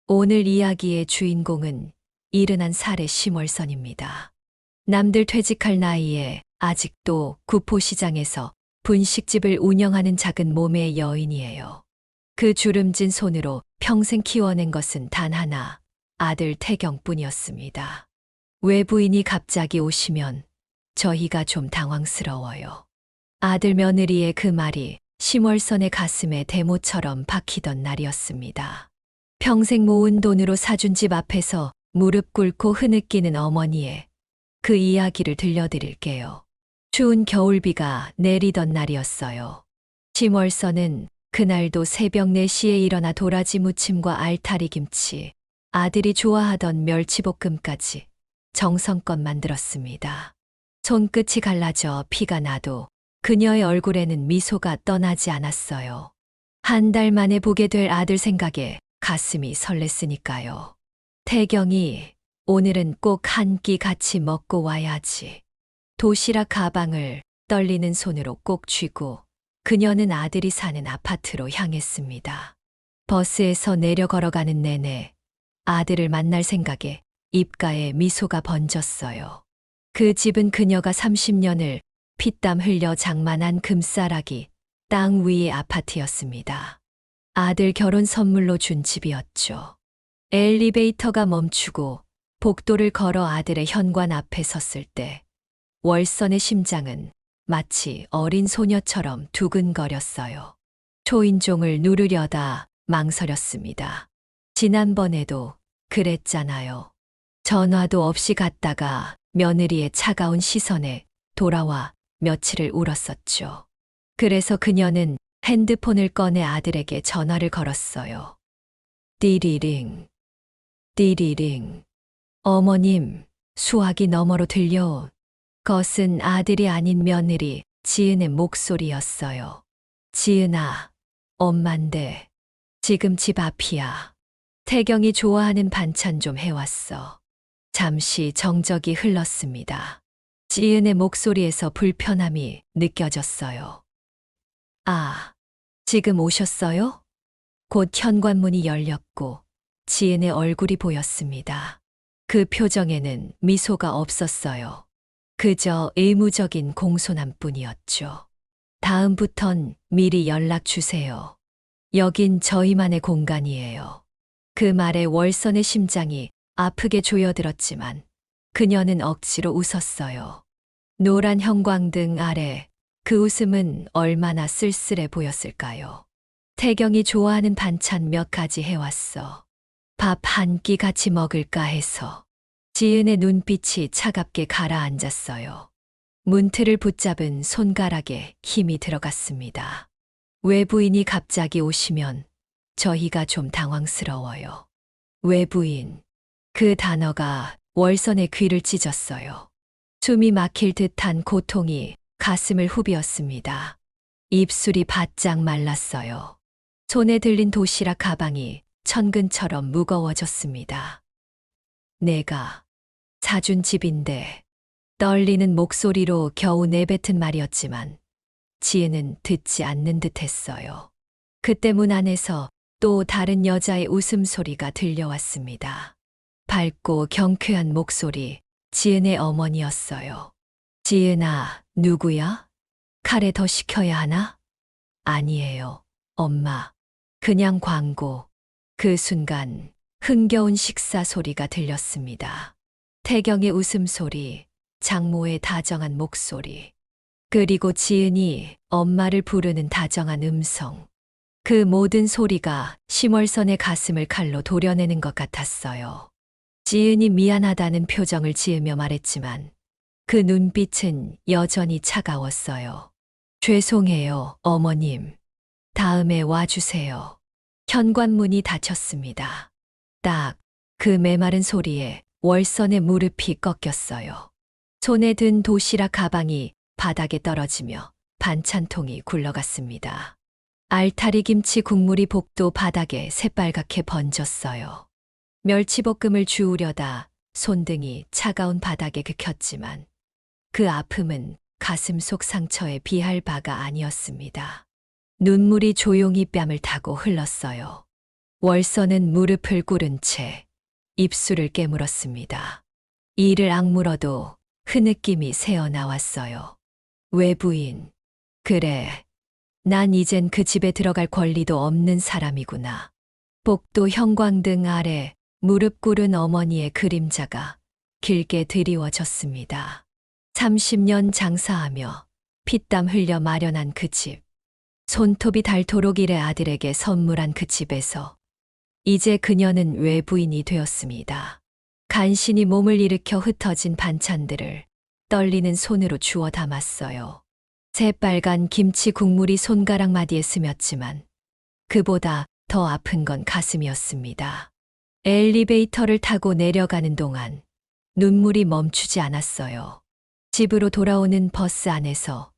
오늘 이야기의 주인공은 71살의 심월선입니다. 남들 퇴직할 나이에 아직도 구포시장에서 분식집을 운영하는 작은 몸의 여인이에요. 그 주름진 손으로 평생 키워낸 것은 단 하나, 아들 태경뿐이었습니다. 외부인이 갑자기 오시면 저희가 좀 당황스러워요. 아들 며느리의 그 말이 심월선의 가슴에 대모처럼 박히던 날이었습니다. 평생 모은 돈으로 사준 집 앞에서 무릎 꿇고 흐느끼는 어머니의 그 이야기를 들려드릴게요. 추운 겨울비가 내리던 날이었어요. 심월선은 그날도 새벽 4시에 일어나 도라지 무침과 알타리 김치, 아들이 좋아하던 멸치볶음까지 정성껏 만들었습니다. 손끝이 갈라져 피가 나도 그녀의 얼굴에는 미소가 떠나지 않았어요. 한 달 만에 보게 될 아들 생각에 가슴이 설렜으니까요. 태경이 오늘은 꼭 한 끼 같이 먹고 와야지. 도시락 가방을 떨리는 손으로 꼭 쥐고 그녀는 아들이 사는 아파트로 향했습니다. 버스에서 내려 걸어가는 내내 아들을 만날 생각에 입가에 미소가 번졌어요. 그 집은 그녀가 30년을 피땀 흘려 장만한 금싸라기 땅 위의 아파트였습니다. 아들 결혼 선물로 준 집이었죠. 엘리베이터가 멈추고 복도를 걸어 아들의 현관 앞에 섰을 때 월선의 심장은 마치 어린 소녀처럼 두근거렸어요. 초인종을 누르려다 망설였습니다. 지난번에도 그랬잖아요. 전화도 없이 갔다가 며느리의 차가운 시선에 돌아와 며칠을 울었었죠. 그래서 그녀는 핸드폰을 꺼내 아들에게 전화를 걸었어요. 띠리링, 띠리링. 어머님, 수화기 너머로 들려온 것은 아들이 아닌 며느리 지은의 목소리였어요. 지은아, 엄만데 지금 집 앞이야. 태경이 좋아하는 반찬 좀 해왔어. 잠시 정적이 흘렀습니다. 지은의 목소리에서 불편함이 느껴졌어요. 아, 지금 오셨어요? 곧 현관문이 열렸고 지은의 얼굴이 보였습니다. 그 표정에는 미소가 없었어요. 그저 의무적인 공손함뿐이었죠. 다음부턴 미리 연락 주세요. 여긴 저희만의 공간이에요. 그 말에 월선의 심장이 아프게 조여들었지만 그녀는 억지로 웃었어요. 노란 형광등 아래 그 웃음은 얼마나 쓸쓸해 보였을까요? 태경이 좋아하는 반찬 몇 가지 해왔어. 밥 한 끼 같이 먹을까 해서. 지은의 눈빛이 차갑게 가라앉았어요. 문틀을 붙잡은 손가락에 힘이 들어갔습니다. 외부인이 갑자기 오시면 저희가 좀 당황스러워요. 외부인. 그 단어가 월선의 귀를 찢었어요. 숨이 막힐 듯한 고통이 가슴을 후비었습니다. 입술이 바짝 말랐어요. 손에 들린 도시락 가방이 천근처럼 무거워졌습니다. 내가 사준 집인데 떨리는 목소리로 겨우 내뱉은 말이었지만 지혜는 듣지 않는 듯 했어요. 그때 문 안에서 또 다른 여자의 웃음소리가 들려왔습니다. 밝고 경쾌한 목소리, 지은의 어머니였어요. 지은아, 누구야? 카레 더 시켜야 하나? 아니에요, 엄마. 그냥 광고. 그 순간 흥겨운 식사 소리가 들렸습니다. 태경의 웃음소리, 장모의 다정한 목소리, 그리고 지은이 엄마를 부르는 다정한 음성. 그 모든 소리가 심월선의 가슴을 칼로 도려내는 것 같았어요. 지은이 미안하다는 표정을 지으며 말했지만 그 눈빛은 여전히 차가웠어요. 죄송해요, 어머님. 다음에 와주세요. 현관문이 닫혔습니다. 딱 그 메마른 소리에 월선의 무릎이 꺾였어요. 손에 든 도시락 가방이 바닥에 떨어지며 반찬통이 굴러갔습니다. 알타리 김치 국물이 복도 바닥에 새빨갛게 번졌어요. 멸치볶음을 주우려다 손등이 차가운 바닥에 긁혔지만 그 아픔은 가슴 속 상처에 비할 바가 아니었습니다. 눈물이 조용히 뺨을 타고 흘렀어요. 월서는 무릎을 꿇은 채 입술을 깨물었습니다. 이를 악물어도 흐느낌이 새어나왔어요. 외부인. 그래. 난 이젠 그 집에 들어갈 권리도 없는 사람이구나. 복도 형광등 아래 무릎 꿇은 어머니의 그림자가 길게 드리워졌습니다. 30년 장사하며 피땀 흘려 마련한 그 집. 손톱이 닳도록 일해 아들에게 선물한 그 집에서 이제 그녀는 외부인이 되었습니다. 간신히 몸을 일으켜 흩어진 반찬들을 떨리는 손으로 주워 담았어요. 새빨간 김치 국물이 손가락 마디에 스쳤지만 그보다 더 아픈 건 가슴이었습니다. 엘리베이터를 타고 내려가는 동안 눈물이 멈추지 않았어요. 집으로 돌아오는 버스 안에서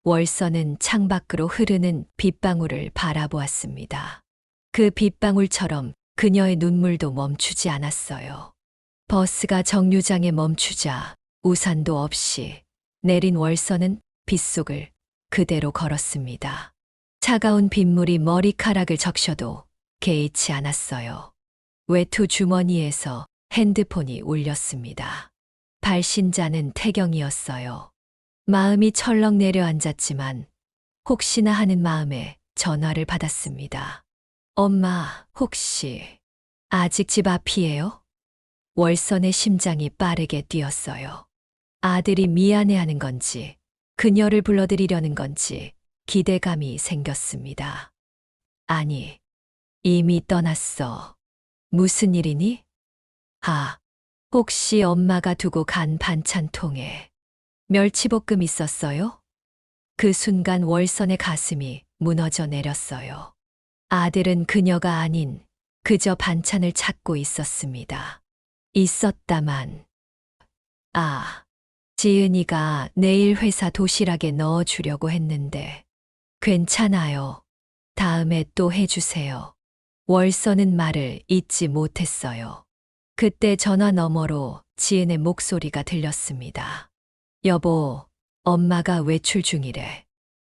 월서는 창밖으로 흐르는 빗방울을 바라보았습니다. 그 빗방울처럼 그녀의 눈물도 멈추지 않았어요. 버스가 정류장에 멈추자 우산도 없이 내린 월서는 빗속을 그대로 걸었습니다. 차가운 빗물이 머리카락을 적셔도 개의치 않았어요. 외투 주머니에서 핸드폰이 울렸습니다. 발신자는 태경이었어요. 마음이 철렁 내려앉았지만 혹시나 하는 마음에 전화를 받았습니다. 엄마, 혹시 아직 집 앞이에요? 월선의 심장이 빠르게 뛰었어요. 아들이 미안해하는 건지 그녀를 불러들이려는 건지 기대감이 생겼습니다. 아니, 이미 떠났어. 무슨 일이니? 아, 혹시 엄마가 두고 간 반찬통에 멸치볶음 있었어요? 그 순간 월선의 가슴이 무너져 내렸어요. 아들은 그녀가 아닌 그저 반찬을 찾고 있었습니다. 있었다만, 지은이가 내일 회사 도시락에 넣어주려고 했는데, 괜찮아요. 다음에 또 해주세요. 월서는 말을 잇지 못했어요. 그때 전화 너머로 지은의 목소리가 들렸습니다. 여보, 엄마가 외출 중이래.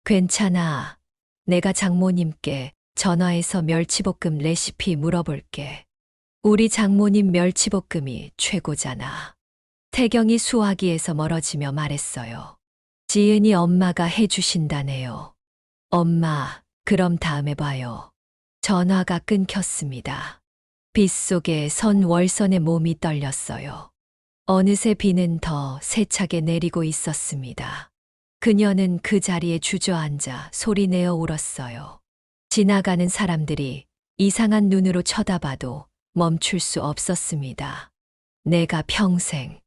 괜찮아. 내가 장모님께 전화해서 멸치볶음 레시피 물어볼게. 우리 장모님 멸치볶음이 최고잖아. 태경이 수화기에서 멀어지며 말했어요. 지은이 엄마가 해주신다네요. 엄마, 그럼 다음에 봐요. 전화가 끊겼습니다. 빗속에 선 월선의 몸이 떨렸어요. 어느새 비는 더 세차게 내리고 있었습니다. 그녀는 그 자리에 주저앉아 소리내어 울었어요. 지나가는 사람들이 이상한 눈으로 쳐다봐도 멈출 수 없었습니다. 내가 평생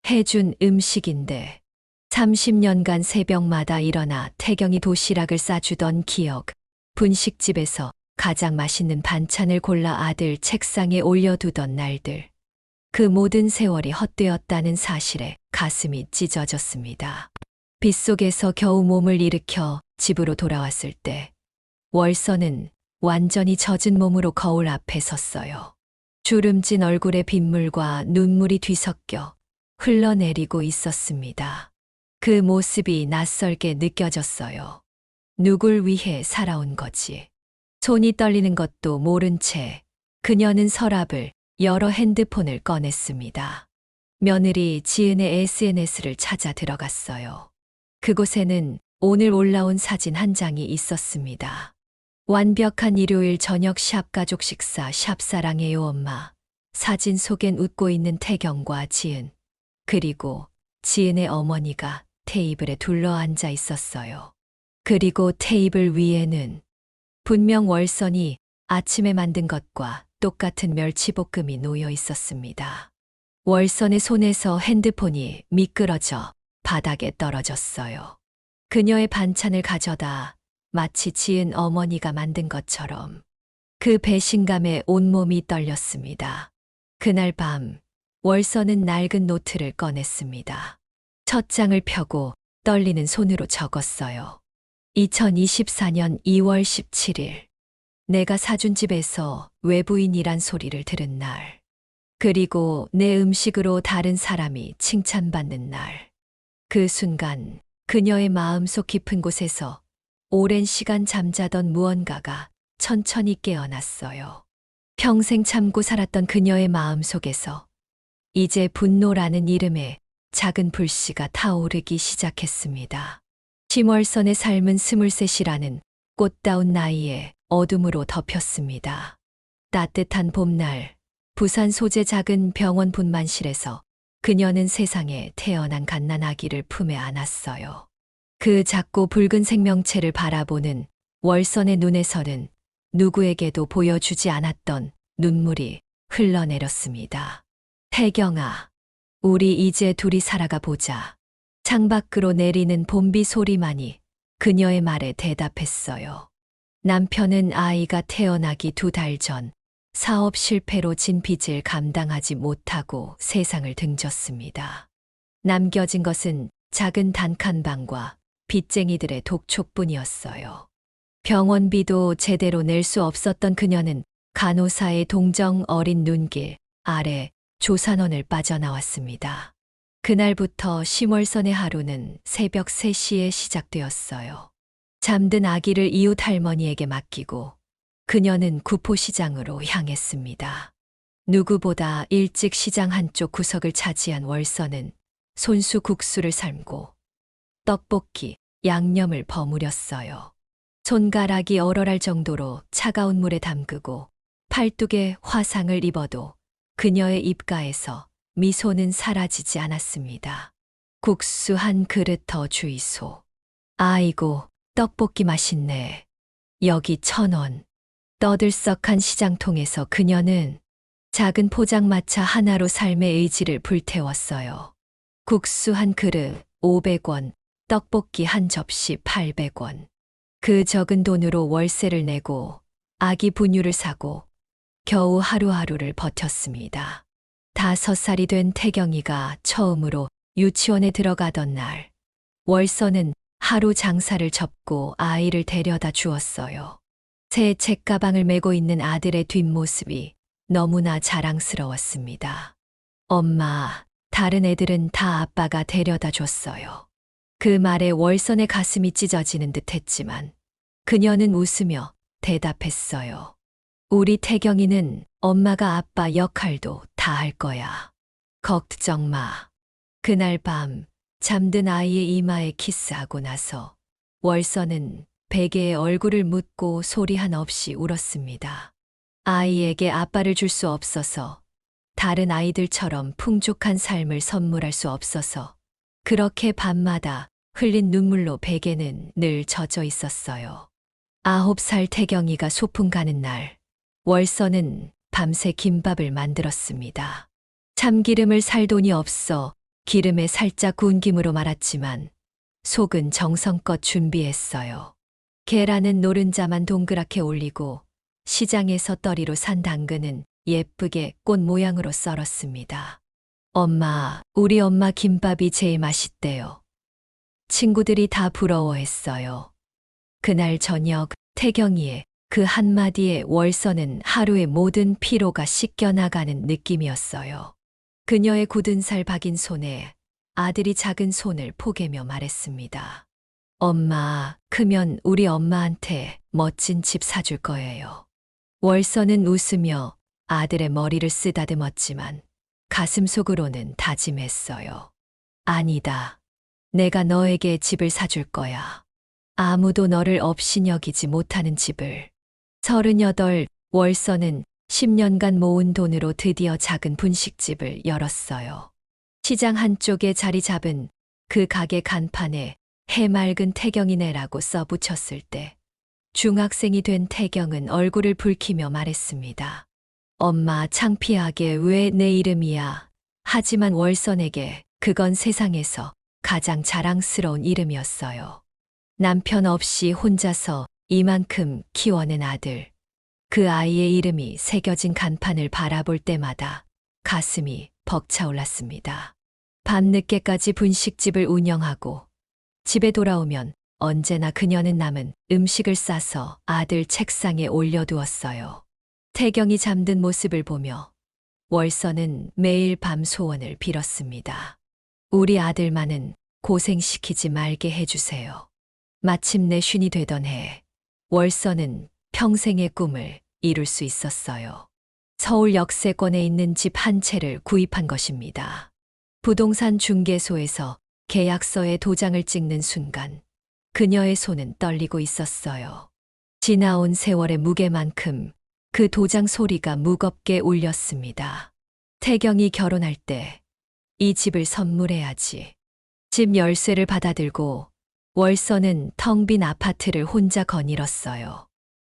해준 음식인데 30년간 새벽마다 일어나 태경이 도시락을 싸주던 기억, 분식집에서 가장 맛있는 반찬을 골라 아들 책상에 올려두던 날들. 그 모든 세월이 헛되었다는 사실에 가슴이 찢어졌습니다. 빗속에서 겨우 몸을 일으켜 집으로 돌아왔을 때 월서는 완전히 젖은 몸으로 거울 앞에 섰어요. 주름진 얼굴에 빗물과 눈물이 뒤섞여 흘러내리고 있었습니다. 그 모습이 낯설게 느껴졌어요. 누굴 위해 살아온 거지. 손이 떨리는 것도 모른 채 그녀는 서랍을 열어 핸드폰을 꺼냈습니다. 며느리 지은의 SNS를 찾아 들어갔어요. 그곳에는 오늘 올라온 사진 한 장이 있었습니다. 완벽한 일요일 저녁 샵 가족 식사 샵 사랑해요 엄마. 사진 속엔 웃고 있는 태경과 지은, 그리고 지은의 어머니가 테이블에 둘러앉아 있었어요. 그리고 테이블 위에는 분명 월선이 아침에 만든 것과 똑같은 멸치볶음이 놓여 있었습니다. 월선의 손에서 핸드폰이 미끄러져 바닥에 떨어졌어요. 그녀의 반찬을 가져다 마치 지은 어머니가 만든 것처럼 그 배신감에 온몸이 떨렸습니다. 그날 밤 월선은 낡은 노트를 꺼냈습니다. 첫 장을 펴고 떨리는 손으로 적었어요. 2024년 2월 17일. 내가 사준 집에서 외부인이란 소리를 들은 날. 그리고 내 음식으로 다른 사람이 칭찬받는 날. 그 순간 그녀의 마음속 깊은 곳에서 오랜 시간 잠자던 무언가가 천천히 깨어났어요. 평생 참고 살았던 그녀의 마음 속에서 이제 분노라는 이름의 작은 불씨가 타오르기 시작했습니다. 심월선의 삶은 23이라는 꽃다운 나이에 어둠으로 덮였습니다. 따뜻한 봄날, 부산 소재 작은 병원 분만실에서 그녀는 세상에 태어난 갓난 아기를 품에 안았어요. 그 작고 붉은 생명체를 바라보는 월선의 눈에서는 누구에게도 보여주지 않았던 눈물이 흘러내렸습니다. 태경아, 우리 이제 둘이 살아가 보자. 창밖으로 내리는 봄비 소리만이 그녀의 말에 대답했어요. 남편은 아이가 태어나기 2달 전 사업 실패로 진 빚을 감당하지 못하고 세상을 등졌습니다. 남겨진 것은 작은 단칸방과 빚쟁이들의 독촉뿐이었어요. 병원비도 제대로 낼 수 없었던 그녀는 간호사의 동정 어린 눈길 아래 조산원을 빠져나왔습니다. 그날부터 심월선의 하루는 새벽 3시에 시작되었어요. 잠든 아기를 이웃 할머니에게 맡기고 그녀는 구포시장으로 향했습니다. 누구보다 일찍 시장 한쪽 구석을 차지한 월선은 손수 국수를 삶고 떡볶이, 양념을 버무렸어요. 손가락이 얼얼할 정도로 차가운 물에 담그고 팔뚝에 화상을 입어도 그녀의 입가에서 미소는 사라지지 않았습니다. 국수 한 그릇 더 주이소. 아이고, 떡볶이 맛있네. 여기 1,000원. 떠들썩한 시장통에서 그녀는 작은 포장마차 하나로 삶의 의지를 불태웠어요. 국수 한 그릇 500원, 떡볶이 한 접시 800원. 그 적은 돈으로 월세를 내고 아기 분유를 사고 겨우 하루하루를 버텼습니다. 5살이 된 태경이가 처음으로 유치원에 들어가던 날, 월서는 하루 장사를 접고 아이를 데려다 주었어요. 새 책가방을 메고 있는 아들의 뒷모습이 너무나 자랑스러웠습니다. 엄마, 다른 애들은 다 아빠가 데려다 줬어요. 그 말에 월선의 가슴이 찢어지는 듯 했지만 그녀는 웃으며 대답했어요. 우리 태경이는 엄마가 아빠 역할도 다 할 거야. 걱정 마. 그날 밤 잠든 아이의 이마에 키스하고 나서 월선은 베개에 얼굴을 묻고 소리 하나 없이 울었습니다. 아이에게 아빠를 줄 수 없어서, 다른 아이들처럼 풍족한 삶을 선물할 수 없어서 그렇게 밤마다 흘린 눈물로 베개는 늘 젖어 있었어요. 9살 태경이가 소풍 가는 날, 월서는 밤새 김밥을 만들었습니다. 참기름을 살 돈이 없어 기름에 살짝 구운 김으로 말았지만 속은 정성껏 준비했어요. 계란은 노른자만 동그랗게 올리고 시장에서 떨이로 산 당근은 예쁘게 꽃 모양으로 썰었습니다. 엄마, 우리 엄마 김밥이 제일 맛있대요. 친구들이 다 부러워했어요. 그날 저녁 태경이의 그 한마디에 월서는 하루의 모든 피로가 씻겨나가는 느낌이었어요. 그녀의 굳은 살 박인 손에 아들이 작은 손을 포개며 말했습니다. 엄마, 크면 우리 엄마한테 멋진 집 사줄 거예요. 월서는 웃으며 아들의 머리를 쓰다듬었지만 가슴속으로는 다짐했어요. 아니다. 내가 너에게 집을 사줄 거야. 아무도 너를 업신여기지 못하는 집을. 38, 월서는 10년간 모은 돈으로 드디어 작은 분식집을 열었어요. 시장 한쪽에 자리 잡은 그 가게 간판에 해맑은 태경이네라고 써붙였을 때 중학생이 된 태경은 얼굴을 붉히며 말했습니다. 엄마, 창피하게 왜 내 이름이야. 하지만 월선에게 그건 세상에서 가장 자랑스러운 이름이었어요. 남편 없이 혼자서 이만큼 키워낸 아들. 그 아이의 이름이 새겨진 간판을 바라볼 때마다 가슴이 벅차올랐습니다. 밤늦게까지 분식집을 운영하고 집에 돌아오면 언제나 그녀는 남은 음식을 싸서 아들 책상에 올려두었어요. 태경이 잠든 모습을 보며 월서는 매일 밤 소원을 빌었습니다. 우리 아들만은 고생시키지 말게 해주세요. 마침내 쉰이 되던 해, 월서는 평생의 꿈을 이룰 수 있었어요. 서울 역세권에 있는 집 한 채를 구입한 것입니다. 부동산 중개소에서 계약서에 도장을 찍는 순간 그녀의 손은 떨리고 있었어요. 지나온 세월의 무게만큼 그 도장 소리가 무겁게 울렸습니다. 태경이 결혼할 때 이 집을 선물해야지. 집 열쇠를 받아들고 월서는 텅 빈 아파트를 혼자 거닐었어요.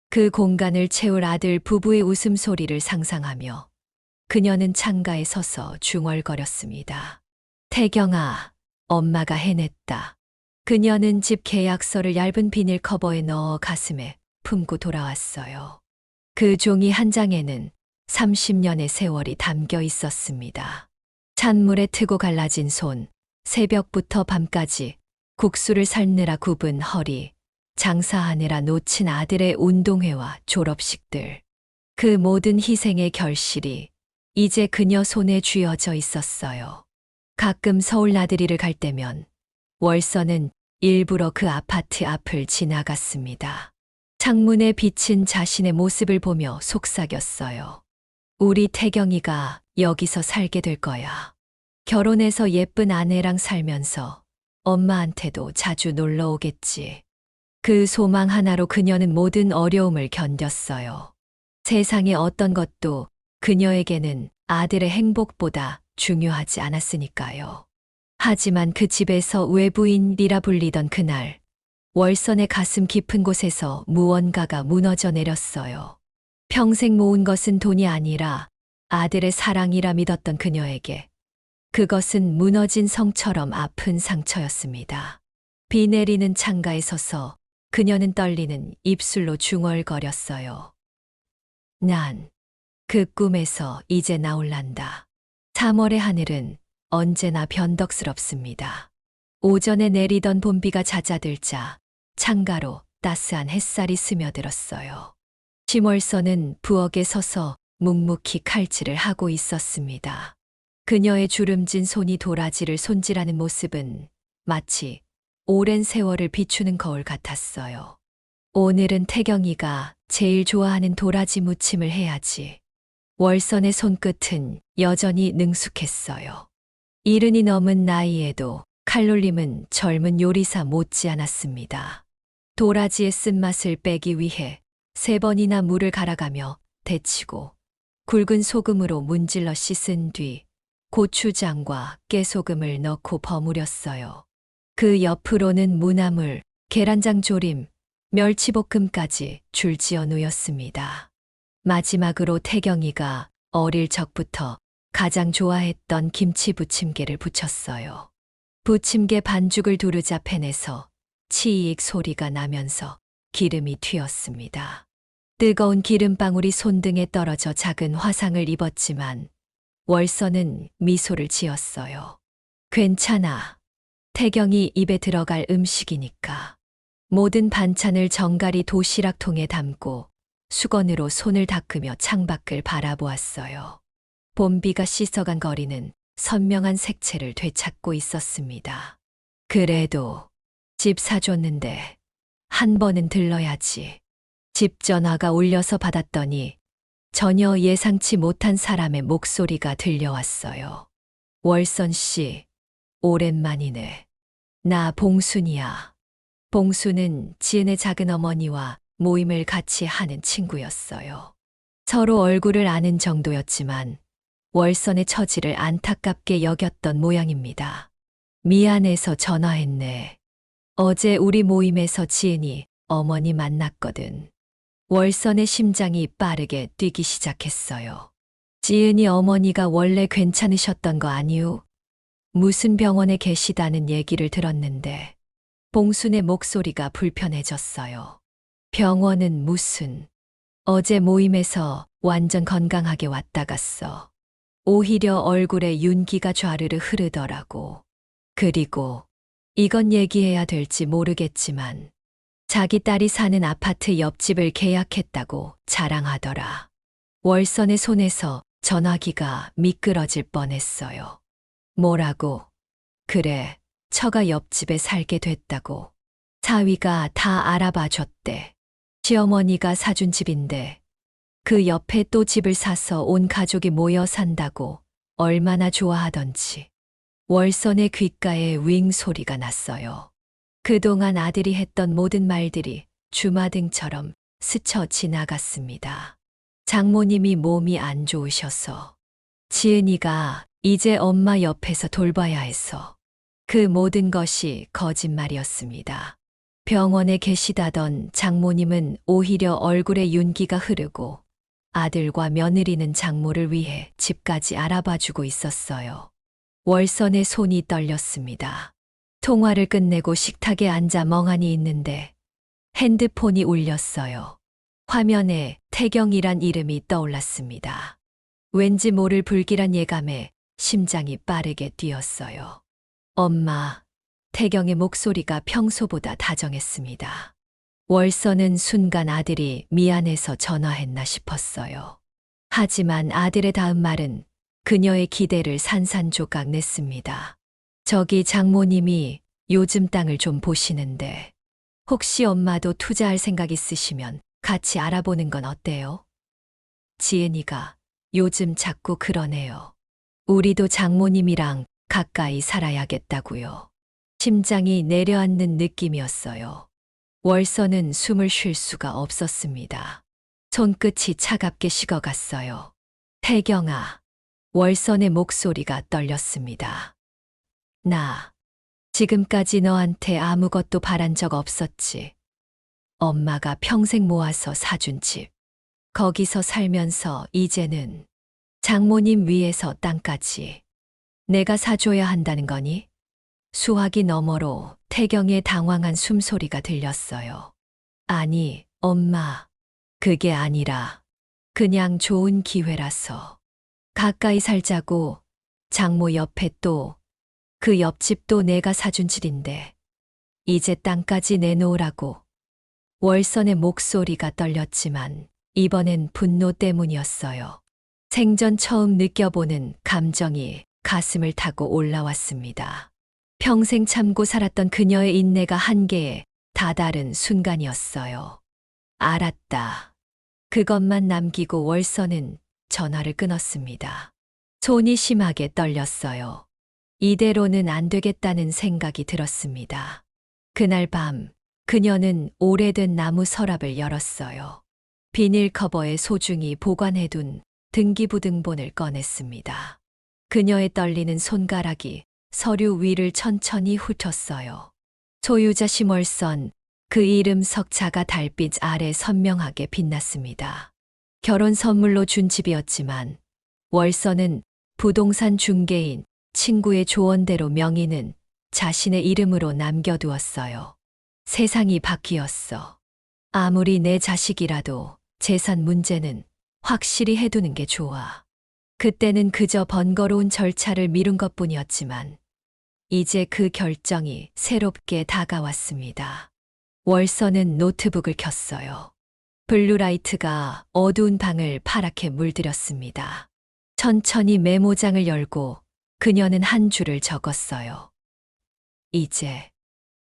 그 공간을 채울 아들 부부의 웃음소리를 상상하며 그녀는 창가에 서서 중얼거렸습니다. 태경아, 엄마가 해냈다. 그녀는 집 계약서를 얇은 비닐 커버에 넣어 가슴에 품고 돌아왔어요. 그 종이 한 장에는 30년의 세월이 담겨 있었습니다. 찬물에 트고 갈라진 손, 새벽부터 밤까지 국수를 삶느라 굽은 허리, 장사하느라 놓친 아들의 운동회와 졸업식들. 그 모든 희생의 결실이 이제 그녀 손에 쥐어져 있었어요. 가끔 서울 나들이를 갈 때면 월서는 일부러 그 아파트 앞을 지나갔습니다. 창문에 비친 자신의 모습을 보며 속삭였어요. 우리 태경이가 여기서 살게 될 거야. 결혼해서 예쁜 아내랑 살면서 엄마한테도 자주 놀러 오겠지. 그 소망 하나로 그녀는 모든 어려움을 견뎠어요. 세상의 어떤 것도 그녀에게는 아들의 행복보다 중요하지 않았으니까요. 하지만 그 집에서 외부인이라 불리던 그날, 월선의 가슴 깊은 곳에서 무언가가 무너져 내렸어요. 평생 모은 것은 돈이 아니라 아들의 사랑이라 믿었던 그녀에게 그것은 무너진 성처럼 아픈 상처였습니다. 비 내리는 창가에 서서 그녀는 떨리는 입술로 중얼거렸어요. 난 그 꿈에서 이제 나올란다. 3월의 하늘은 언제나 변덕스럽습니다. 오전에 내리던 봄비가 잦아들자 창가로 따스한 햇살이 스며들었어요. 심월서는 부엌에 서서 묵묵히 칼질을 하고 있었습니다. 그녀의 주름진 손이 도라지를 손질하는 모습은 마치 오랜 세월을 비추는 거울 같았어요. 오늘은 태경이가 제일 좋아하는 도라지 무침을 해야지. 월선의 손끝은 여전히 능숙했어요. 70이 넘은 나이에도 칼놀림은 젊은 요리사 못지않았습니다. 도라지의 쓴맛을 빼기 위해 3번이나 물을 갈아가며 데치고 굵은 소금으로 문질러 씻은 뒤 고추장과 깨소금을 넣고 버무렸어요. 그 옆으로는 무나물, 계란장 조림, 멸치볶음까지 줄지어 놓였습니다. 마지막으로 태경이가 어릴 적부터 가장 좋아했던 김치 부침개를 부쳤어요. 부침개 반죽을 두르자 팬에서 치익 소리가 나면서 기름이 튀었습니다. 뜨거운 기름방울이 손등에 떨어져 작은 화상을 입었지만 월서는 미소를 지었어요. 괜찮아. 태경이 입에 들어갈 음식이니까. 모든 반찬을 정갈히 도시락통에 담고 수건으로 손을 닦으며 창밖을 바라보았어요. 봄비가 씻어간 거리는 선명한 색채를 되찾고 있었습니다. 그래도 집 사줬는데 한 번은 들러야지. 집 전화가 울려서 받았더니 전혀 예상치 못한 사람의 목소리가 들려왔어요. 월선 씨, 오랜만이네. 나 봉순이야. 봉순은 지은의 작은 어머니와 모임을 같이 하는 친구였어요. 서로 얼굴을 아는 정도였지만 월선의 처지를 안타깝게 여겼던 모양입니다. 미안해서 전화했네. 어제 우리 모임에서 지은이 어머니 만났거든. 월선의 심장이 빠르게 뛰기 시작했어요. 지은이 어머니가 원래 괜찮으셨던 거 아니오? 무슨 병원에 계시다는 얘기를 들었는데 봉순의 목소리가 불편해졌어요. 병원은 무슨, 어제 모임에서 완전 건강하게 왔다 갔어. 오히려 얼굴에 윤기가 좌르르 흐르더라고. 그리고 이건 얘기해야 될지 모르겠지만 자기 딸이 사는 아파트 옆집을 계약했다고 자랑하더라. 월선의 손에서 전화기가 미끄러질 뻔했어요. 뭐라고? 그래, 처가 옆집에 살게 됐다고. 사위가 다 알아봐 줬대. 시어머니가 사준 집인데 그 옆에 또 집을 사서 온 가족이 모여 산다고 얼마나 좋아하던지. 월선의 귓가에 윙 소리가 났어요. 그동안 아들이 했던 모든 말들이 주마등처럼 스쳐 지나갔습니다. 장모님이 몸이 안 좋으셔서, 지은이가 이제 엄마 옆에서 돌봐야 해서, 그 모든 것이 거짓말이었습니다. 병원에 계시다던 장모님은 오히려 얼굴에 윤기가 흐르고 아들과 며느리는 장모를 위해 집까지 알아봐주고 있었어요. 월선의 손이 떨렸습니다. 통화를 끝내고 식탁에 앉아 멍하니 있는데 핸드폰이 울렸어요. 화면에 태경이란 이름이 떠올랐습니다. 왠지 모를 불길한 예감에 심장이 빠르게 뛰었어요. 엄마, 태경의 목소리가 평소보다 다정했습니다. 월선은 순간 아들이 미안해서 전화했나 싶었어요. 하지만 아들의 다음 말은 그녀의 기대를 산산조각 냈습니다. 저기 장모님이 요즘 땅을 좀 보시는데 혹시 엄마도 투자할 생각 있으시면 같이 알아보는 건 어때요? 지은이가 요즘 자꾸 그러네요. 우리도 장모님이랑 가까이 살아야겠다고요. 심장이 내려앉는 느낌이었어요. 월선은 숨을 쉴 수가 없었습니다. 손끝이 차갑게 식어갔어요. 태경아, 월선의 목소리가 떨렸습니다. 나 지금까지 너한테 아무것도 바란 적 없었지. 엄마가 평생 모아서 사준 집. 거기서 살면서 이제는 장모님 위에서 땅까지 내가 사줘야 한다는 거니? 수화기 너머로 태경의 당황한 숨소리가 들렸어요. 아니, 엄마. 그게 아니라 그냥 좋은 기회라서. 가까이 살자고. 장모 옆에 또 그 옆집도 내가 사준 집인데 이제 땅까지 내놓으라고. 월선의 목소리가 떨렸지만 이번엔 분노 때문이었어요. 생전 처음 느껴보는 감정이 가슴을 타고 올라왔습니다. 평생 참고 살았던 그녀의 인내가 한계에 다다른 순간이었어요. 알았다. 그것만 남기고 월선은 전화를 끊었습니다. 손이 심하게 떨렸어요. 이대로는 안 되겠다는 생각이 들었습니다. 그날 밤 그녀는 오래된 나무 서랍을 열었어요. 비닐 커버에 소중히 보관해둔 등기부등본을 꺼냈습니다. 그녀의 떨리는 손가락이 서류 위를 천천히 훑었어요. 소유자 심월선, 그 이름 석자가 달빛 아래 선명하게 빛났습니다. 결혼 선물로 준 집이었지만 월선은 부동산 중개인 친구의 조언대로 명의는 자신의 이름으로 남겨두었어요. 세상이 바뀌었어. 아무리 내 자식이라도 재산 문제는 확실히 해두는 게 좋아. 그때는 그저 번거로운 절차를 미룬 것뿐이었지만 이제 그 결정이 새롭게 다가왔습니다. 월선은 노트북을 켰어요. 블루라이트가 어두운 방을 파랗게 물들였습니다. 천천히 메모장을 열고 그녀는 한 줄을 적었어요. 이제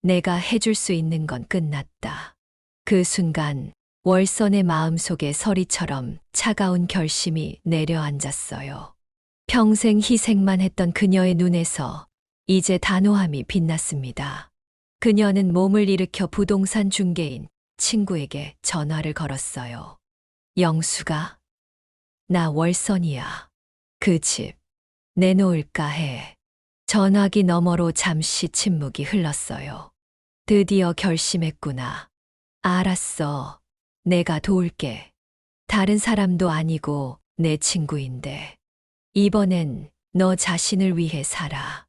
내가 해줄 수 있는 건 끝났다. 그 순간 월선의 마음속에 서리처럼 차가운 결심이 내려앉았어요. 평생 희생만 했던 그녀의 눈에서 이제 단호함이 빛났습니다. 그녀는 몸을 일으켜 부동산 중개인 친구에게 전화를 걸었어요. 영수가, 나 월선이야. 그 집 내놓을까 해. 전화기 너머로 잠시 침묵이 흘렀어요. 드디어 결심했구나. 알았어. 내가 도울게. 다른 사람도 아니고 내 친구인데. 이번엔 너 자신을 위해 살아.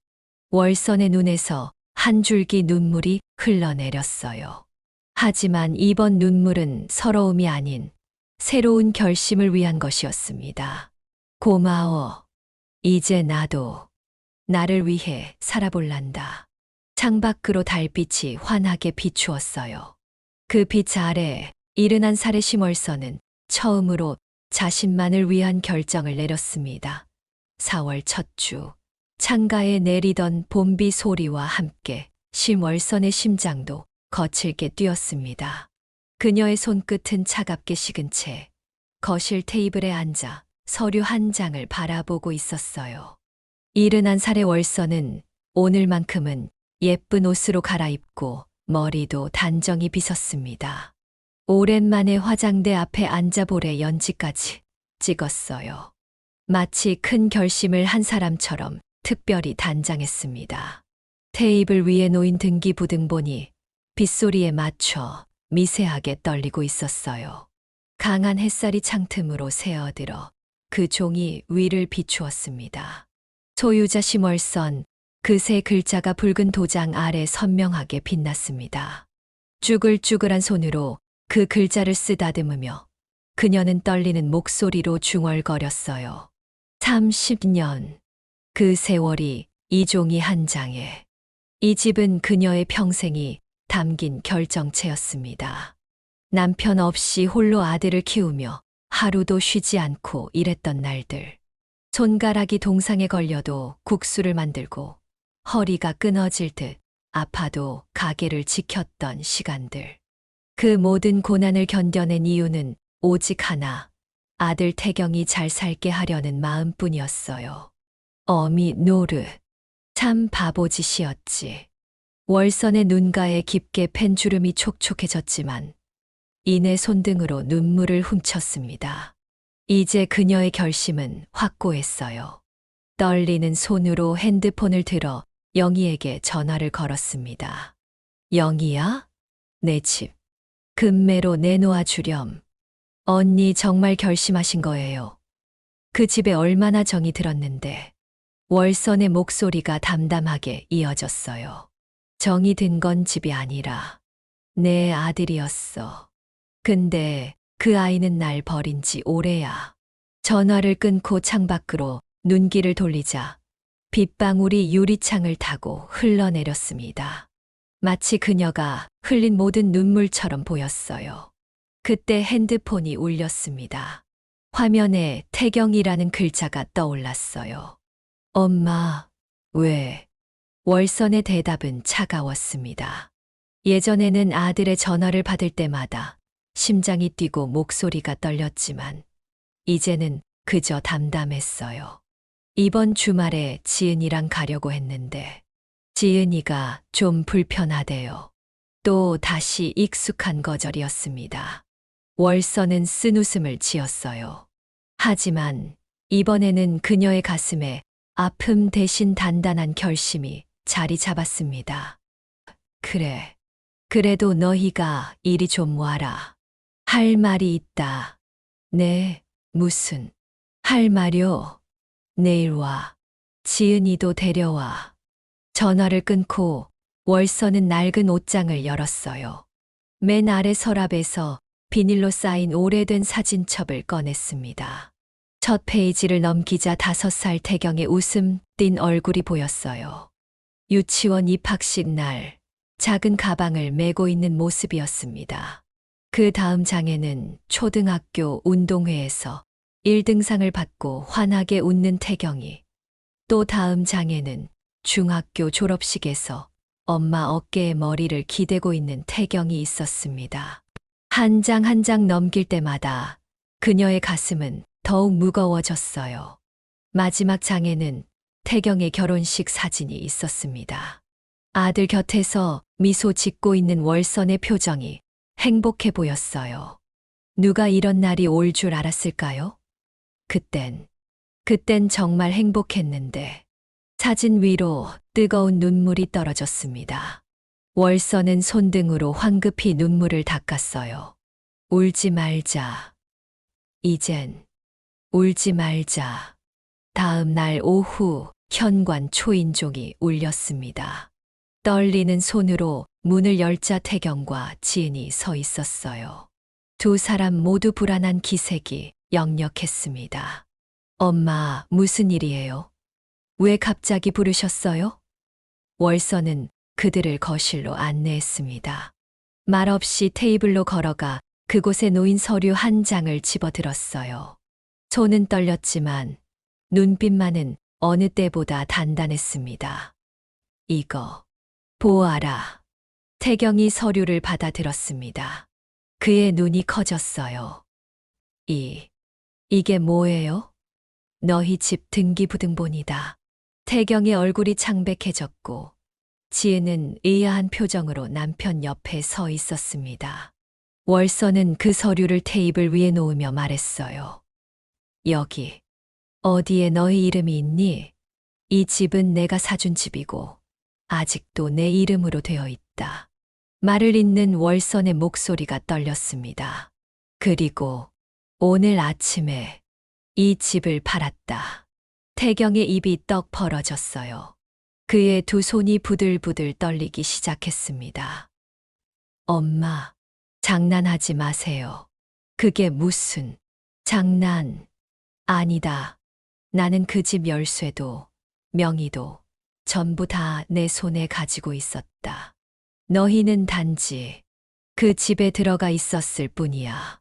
월선의 눈에서 한 줄기 눈물이 흘러내렸어요. 하지만 이번 눈물은 서러움이 아닌 새로운 결심을 위한 것이었습니다. 고마워. 이제 나도 나를 위해 살아볼란다. 창밖으로 달빛이 환하게 비추었어요. 그 빛 아래 71살의 심월선은 처음으로 자신만을 위한 결정을 내렸습니다. 4월 첫 주, 창가에 내리던 봄비 소리와 함께 심월선의 심장도 거칠게 뛰었습니다. 그녀의 손끝은 차갑게 식은 채 거실 테이블에 앉아 서류 한 장을 바라보고 있었어요. 71살의 월서는 오늘만큼은 예쁜 옷으로 갈아입고 머리도 단정히 빗었습니다. 오랜만에 화장대 앞에 앉아보래 연지까지 찍었어요. 마치 큰 결심을 한 사람처럼 특별히 단장했습니다. 테이블 위에 놓인 등기부등본이 빗소리에 맞춰 미세하게 떨리고 있었어요. 강한 햇살이 창틈으로 새어들어 그 종이 위를 비추었습니다. 소유자 심월선, 그 세 글자가 붉은 도장 아래 선명하게 빛났습니다. 쭈글쭈글한 손으로 그 글자를 쓰다듬으며 그녀는 떨리는 목소리로 중얼거렸어요. 30년. 그 세월이 이 종이 한 장에. 이 집은 그녀의 평생이 담긴 결정체였습니다. 남편 없이 홀로 아들을 키우며 하루도 쉬지 않고 일했던 날들. 손가락이 동상에 걸려도 국수를 만들고 허리가 끊어질 듯 아파도 가게를 지켰던 시간들. 그 모든 고난을 견뎌낸 이유는 오직 하나, 아들 태경이 잘 살게 하려는 마음뿐이었어요. 어미 노르. 참 바보짓이었지. 월선의 눈가에 깊게 팬 주름이 촉촉해졌지만 이내 손등으로 눈물을 훔쳤습니다. 이제 그녀의 결심은 확고했어요. 떨리는 손으로 핸드폰을 들어 영희에게 전화를 걸었습니다. 영희야? 내 집. 금매로 내놓아 주렴. 언니 정말 결심하신 거예요. 그 집에 얼마나 정이 들었는데. 월선의 목소리가 담담하게 이어졌어요. 정이 든 건 집이 아니라 내 아들이었어. 근데 그 아이는 날 버린 지 오래야. 전화를 끊고 창밖으로 눈길을 돌리자 빗방울이 유리창을 타고 흘러내렸습니다. 마치 그녀가 흘린 모든 눈물처럼 보였어요. 그때 핸드폰이 울렸습니다. 화면에 태경이라는 글자가 떠올랐어요. 엄마, 왜? 월선의 대답은 차가웠습니다. 예전에는 아들의 전화를 받을 때마다 심장이 뛰고 목소리가 떨렸지만 이제는 그저 담담했어요. 이번 주말에 지은이랑 가려고 했는데 지은이가 좀 불편하대요. 또 다시 익숙한 거절이었습니다. 월선은 쓴웃음을 지었어요. 하지만 이번에는 그녀의 가슴에 아픔 대신 단단한 결심이 자리 잡았습니다. 그래. 그래도 너희가 이리 좀 와라. 할 말이 있다. 네, 무슨. 할 말요. 내일 와. 지은이도 데려와. 전화를 끊고 월선은 낡은 옷장을 열었어요. 맨 아래 서랍에서 비닐로 쌓인 오래된 사진첩을 꺼냈습니다. 첫 페이지를 넘기자 5살 태경의 웃음 띤 얼굴이 보였어요. 유치원 입학식 날 작은 가방을 메고 있는 모습이었습니다. 그 다음 장에는 초등학교 운동회에서 1등상을 받고 환하게 웃는 태경이, 또 다음 장에는 중학교 졸업식에서 엄마 어깨에 머리를 기대고 있는 태경이 있었습니다. 한 장 한 장 넘길 때마다 그녀의 가슴은 더욱 무거워졌어요. 마지막 장에는 태경의 결혼식 사진이 있었습니다. 아들 곁에서 미소 짓고 있는 월선의 표정이 행복해 보였어요. 누가 이런 날이 올 줄 알았을까요? 그땐 정말 행복했는데 사진 위로 뜨거운 눈물이 떨어졌습니다. 월선은 손등으로 황급히 눈물을 닦았어요. 울지 말자. 이젠 울지 말자. 다음 날 오후 현관 초인종이 울렸습니다. 떨리는 손으로 문을 열자 태경과 지은이 서 있었어요. 두 사람 모두 불안한 기색이 역력했습니다. 엄마, 무슨 일이에요? 왜 갑자기 부르셨어요? 월선은 그들을 거실로 안내했습니다. 말없이 테이블로 걸어가 그곳에 놓인 서류 한 장을 집어들었어요. 손은 떨렸지만 눈빛만은 어느 때보다 단단했습니다. 이거 보아라. 태경이 서류를 받아들었습니다. 그의 눈이 커졌어요. 이게 뭐예요? 너희 집 등기부등본이다. 태경의 얼굴이 창백해졌고 지혜는 의아한 표정으로 남편 옆에 서 있었습니다. 월서는 그 서류를 테이블 위에 놓으며 말했어요. 여기, 어디에 너희 이름이 있니? 이 집은 내가 사준 집이고 아직도 내 이름으로 되어 있다. 말을 잇는 월선의 목소리가 떨렸습니다. 그리고 오늘 아침에 이 집을 팔았다. 태경의 입이 떡 벌어졌어요. 그의 두 손이 부들부들 떨리기 시작했습니다. 엄마, 장난하지 마세요. 그게 무슨 장난? 아니다. 나는 그 집 열쇠도 명의도 전부 다 내 손에 가지고 있었다. 너희는 단지 그 집에 들어가 있었을 뿐이야.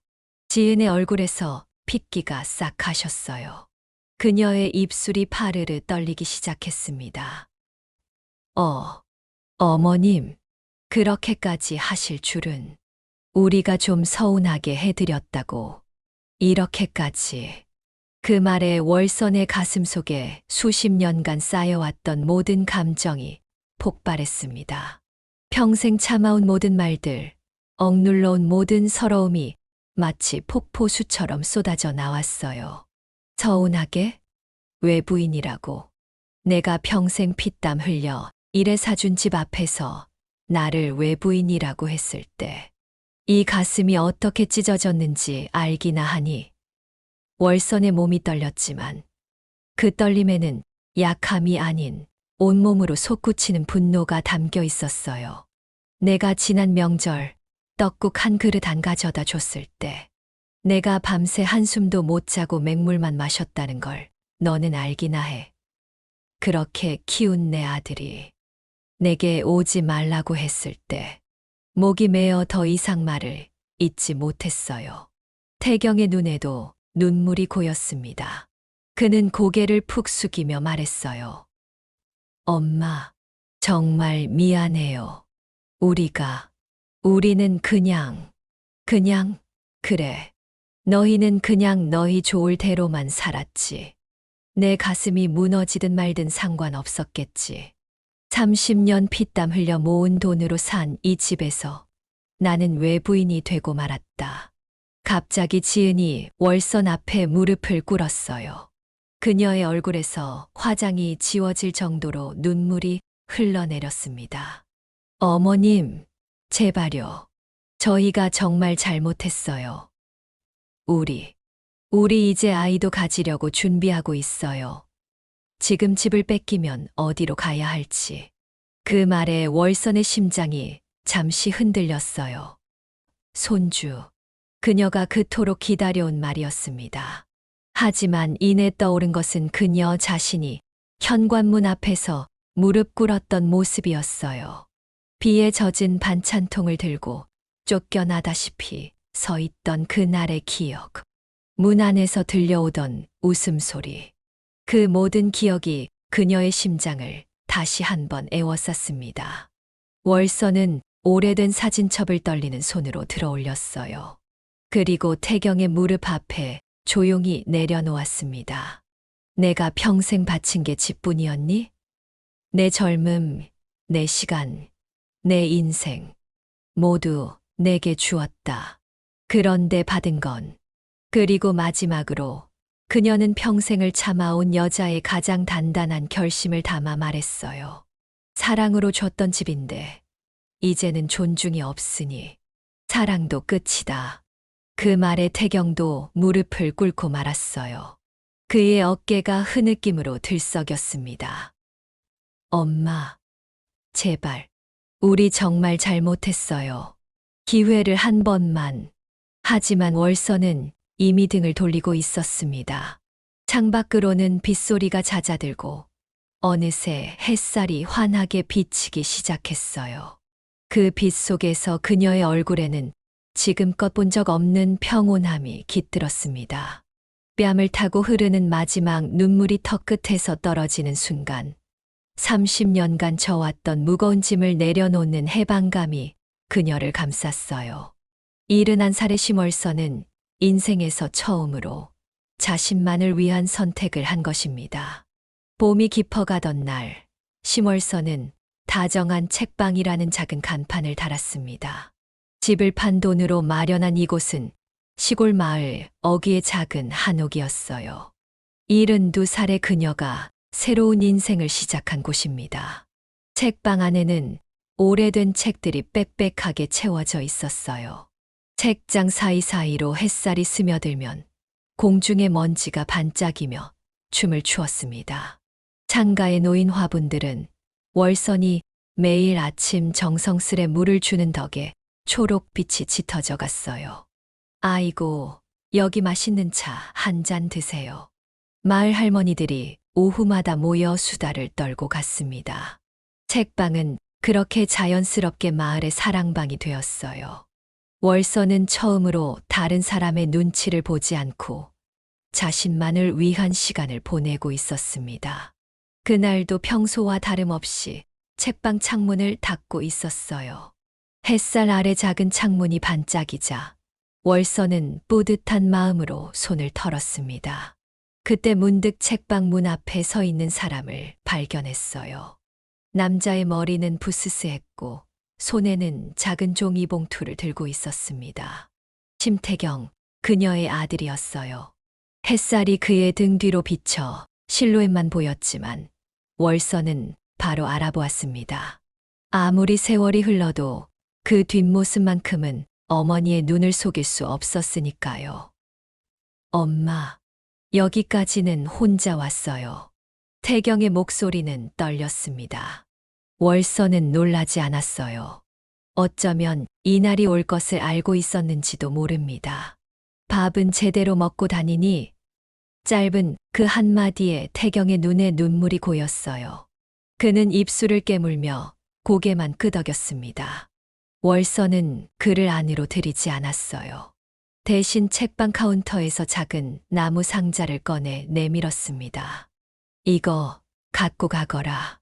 지은의 얼굴에서 핏기가 싹 가셨어요. 그녀의 입술이 파르르 떨리기 시작했습니다. 어머님, 그렇게까지 하실 줄은. 우리가 좀 서운하게 해드렸다고. 이렇게까지. 그 말에 월선의 가슴 속에 수십 년간 쌓여왔던 모든 감정이 폭발했습니다. 평생 참아온 모든 말들, 억눌러온 모든 서러움이 마치 폭포수처럼 쏟아져 나왔어요. 서운하게? 외부인이라고. 내가 평생 피땀 흘려 일해 사준 집 앞에서 나를 외부인이라고 했을 때 이 가슴이 어떻게 찢어졌는지 알기나 하니. 월선의 몸이 떨렸지만 그 떨림에는 약함이 아닌 온몸으로 솟구치는 분노가 담겨 있었어요. 내가 지난 명절 떡국 한 그릇 안 가져다 줬을 때 내가 밤새 한숨도 못 자고 맹물만 마셨다는 걸 너는 알기나 해. 그렇게 키운 내 아들이 내게 오지 말라고 했을 때 목이 메어 더 이상 말을 잇지 못했어요. 태경의 눈에도 눈물이 고였습니다. 그는 고개를 푹 숙이며 말했어요. 엄마, 정말 미안해요. 우리는 그냥, 그래. 너희는 그냥 너희 좋을 대로만 살았지. 내 가슴이 무너지든 말든 상관없었겠지. 30년 피땀 흘려 모은 돈으로 산 이 집에서 나는 외부인이 되고 말았다. 갑자기 지은이 월선 앞에 무릎을 꿇었어요. 그녀의 얼굴에서 화장이 지워질 정도로 눈물이 흘러내렸습니다. 어머님, 제발요. 저희가 정말 잘못했어요. 우리 이제 아이도 가지려고 준비하고 있어요. 지금 집을 뺏기면 어디로 가야 할지. 그 말에 월선의 심장이 잠시 흔들렸어요. 손주. 그녀가 그토록 기다려온 말이었습니다. 하지만 이내 떠오른 것은 그녀 자신이 현관문 앞에서 무릎 꿇었던 모습이었어요. 비에 젖은 반찬통을 들고 쫓겨나다시피 서 있던 그날의 기억. 문 안에서 들려오던 웃음소리. 그 모든 기억이 그녀의 심장을 다시 한번 애워쌌습니다. 월선은 오래된 사진첩을 떨리는 손으로 들어올렸어요. 그리고 태경의 무릎 앞에 조용히 내려놓았습니다. 내가 평생 바친 게 집뿐이었니? 내 젊음, 내 시간, 내 인생, 모두 내게 주었다. 그런데 받은 건, 그리고 마지막으로 그녀는 평생을 참아온 여자의 가장 단단한 결심을 담아 말했어요. 사랑으로 줬던 집인데, 이제는 존중이 없으니, 사랑도 끝이다. 그 말에 태경도 무릎을 꿇고 말았어요. 그의 어깨가 흐느낌으로 들썩였습니다. 엄마, 제발, 우리 정말 잘못했어요. 기회를 한 번만. 하지만 월선은 이미 등을 돌리고 있었습니다. 창밖으로는 빗소리가 잦아들고 어느새 햇살이 환하게 비치기 시작했어요. 그 빛 속에서 그녀의 얼굴에는 지금껏 본 적 없는 평온함이 깃들었습니다. 뺨을 타고 흐르는 마지막 눈물이 턱끝에서 떨어지는 순간 30년간 져왔던 무거운 짐을 내려놓는 해방감이 그녀를 감쌌어요. 71살의 심월선은 인생에서 처음으로 자신만을 위한 선택을 한 것입니다. 봄이 깊어가던 날, 심월서는 다정한 책방이라는 작은 간판을 달았습니다. 집을 판 돈으로 마련한 이곳은 시골 마을 어귀의 작은 한옥이었어요. 72살의 그녀가 새로운 인생을 시작한 곳입니다. 책방 안에는 오래된 책들이 빽빽하게 채워져 있었어요. 책장 사이사이로 햇살이 스며들면 공중의 먼지가 반짝이며 춤을 추었습니다. 창가에 놓인 화분들은 월선이 매일 아침 정성스레 물을 주는 덕에 초록빛이 짙어져 갔어요. 아이고, 여기 맛있는 차 한 잔 드세요. 마을 할머니들이 오후마다 모여 수다를 떨고 갔습니다. 책방은 그렇게 자연스럽게 마을의 사랑방이 되었어요. 월선은 처음으로 다른 사람의 눈치를 보지 않고 자신만을 위한 시간을 보내고 있었습니다. 그날도 평소와 다름없이 책방 창문을 닫고 있었어요. 햇살 아래 작은 창문이 반짝이자 월선은 뿌듯한 마음으로 손을 털었습니다. 그때 문득 책방 문 앞에 서 있는 사람을 발견했어요. 남자의 머리는 부스스했고 손에는 작은 종이 봉투를 들고 있었습니다. 심태경, 그녀의 아들이었어요. 햇살이 그의 등 뒤로 비쳐 실루엣만 보였지만 월선은 바로 알아보았습니다. 아무리 세월이 흘러도 그 뒷모습만큼은 어머니의 눈을 속일 수 없었으니까요. 엄마, 여기까지는 혼자 왔어요. 태경의 목소리는 떨렸습니다. 월선은 놀라지 않았어요. 어쩌면 이날이 올 것을 알고 있었는지도 모릅니다. 밥은 제대로 먹고 다니니? 짧은 그 한마디에 태경의 눈에 눈물이 고였어요. 그는 입술을 깨물며 고개만 끄덕였습니다. 월선은 그를 안으로 들이지 않았어요. 대신 책방 카운터에서 작은 나무 상자를 꺼내 내밀었습니다. 이거 갖고 가거라.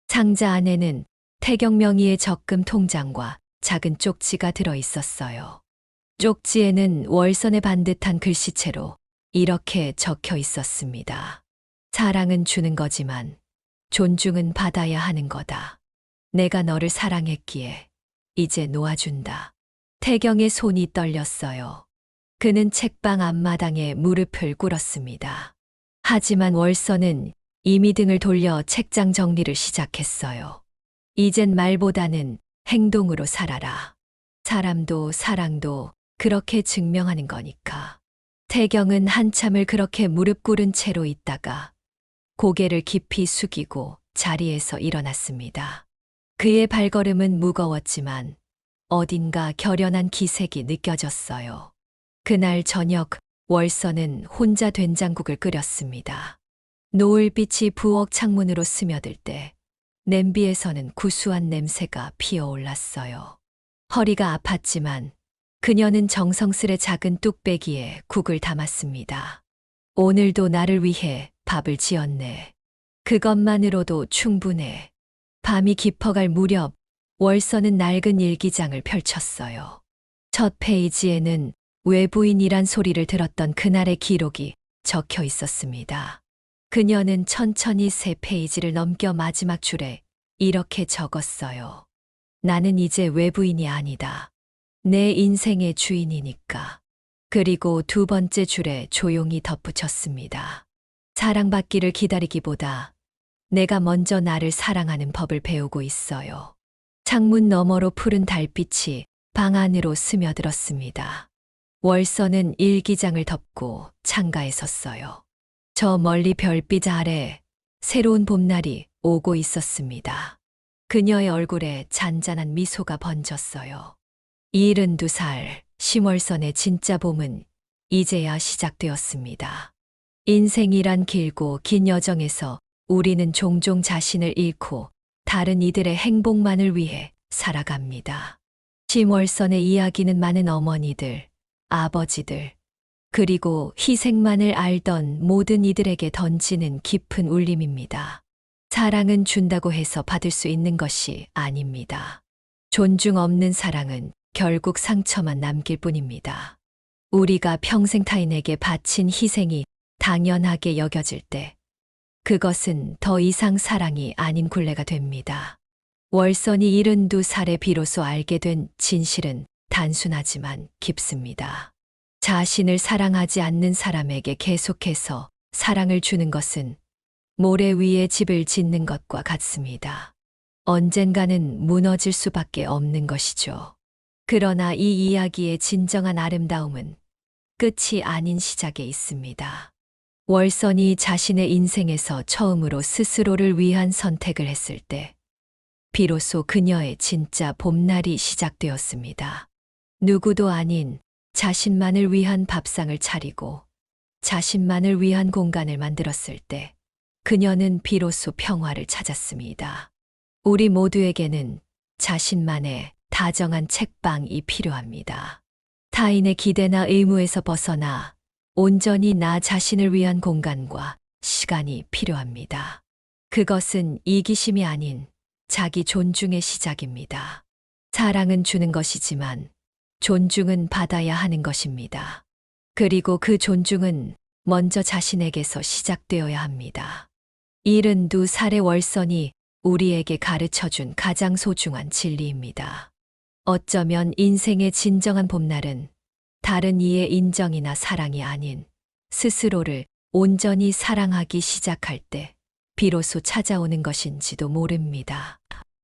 상자 안에는 태경 명의의 적금 통장과 작은 쪽지가 들어 있었어요. 쪽지에는 월선의 반듯한 글씨체로 이렇게 적혀 있었습니다. 사랑은 주는 거지만 존중은 받아야 하는 거다. 내가 너를 사랑했기에 이제 놓아준다. 태경의 손이 떨렸어요. 그는 책방 앞마당에 무릎을 꿇었습니다. 하지만 월선은 이미 등을 돌려 책장 정리를 시작했어요. 이젠 말보다는 행동으로 살아라. 사람도 사랑도 그렇게 증명하는 거니까. 태경은 한참을 그렇게 무릎 꿇은 채로 있다가 고개를 깊이 숙이고 자리에서 일어났습니다. 그의 발걸음은 무거웠지만 어딘가 결연한 기색이 느껴졌어요. 그날 저녁 월선은 혼자 된장국을 끓였습니다. 노을빛이 부엌 창문으로 스며들 때 냄비에서는 구수한 냄새가 피어올랐어요. 허리가 아팠지만 그녀는 정성스레 작은 뚝배기에 국을 담았습니다. 오늘도 나를 위해 밥을 지었네. 그것만으로도 충분해. 밤이 깊어갈 무렵 월선은 낡은 일기장을 펼쳤어요. 첫 페이지에는 외부인이란 소리를 들었던 그날의 기록이 적혀 있었습니다. 그녀는 천천히 세 페이지를 넘겨 마지막 줄에 이렇게 적었어요. 나는 이제 외부인이 아니다. 내 인생의 주인이니까. 그리고 두 번째 줄에 조용히 덧붙였습니다. 사랑받기를 기다리기보다 내가 먼저 나를 사랑하는 법을 배우고 있어요. 창문 너머로 푸른 달빛이 방 안으로 스며들었습니다. 월선은 일기장을 덮고 창가에 섰어요. 저 멀리 별빛 아래 새로운 봄날이 오고 있었습니다. 그녀의 얼굴에 잔잔한 미소가 번졌어요. 72살 심월선의 진짜 봄은 이제야 시작되었습니다. 인생이란 길고 긴 여정에서 우리는 종종 자신을 잃고 다른 이들의 행복만을 위해 살아갑니다. 심월선의 이야기는 많은 어머니들, 아버지들, 그리고 희생만을 알던 모든 이들에게 던지는 깊은 울림입니다. 사랑은 준다고 해서 받을 수 있는 것이 아닙니다. 존중 없는 사랑은 결국 상처만 남길 뿐입니다. 우리가 평생 타인에게 바친 희생이 당연하게 여겨질 때 그것은 더 이상 사랑이 아닌 굴레가 됩니다. 월선이 72살에 비로소 알게 된 진실은 단순하지만 깊습니다. 자신을 사랑하지 않는 사람에게 계속해서 사랑을 주는 것은 모래 위에 집을 짓는 것과 같습니다. 언젠가는 무너질 수밖에 없는 것이죠. 그러나 이 이야기의 진정한 아름다움은 끝이 아닌 시작에 있습니다. 월선이 자신의 인생에서 처음으로 스스로를 위한 선택을 했을 때, 비로소 그녀의 진짜 봄날이 시작되었습니다. 누구도 아닌 자신만을 위한 밥상을 차리고 자신만을 위한 공간을 만들었을 때, 그녀는 비로소 평화를 찾았습니다. 우리 모두에게는 자신만의 다정한 책방이 필요합니다. 타인의 기대나 의무에서 벗어나 온전히 나 자신을 위한 공간과 시간이 필요합니다. 그것은 이기심이 아닌 자기 존중의 시작입니다. 사랑은 주는 것이지만 존중은 받아야 하는 것입니다. 그리고 그 존중은 먼저 자신에게서 시작되어야 합니다. 72살의 월선이 우리에게 가르쳐준 가장 소중한 진리입니다. 어쩌면 인생의 진정한 봄날은 다른 이의 인정이나 사랑이 아닌 스스로를 온전히 사랑하기 시작할 때 비로소 찾아오는 것인지도 모릅니다.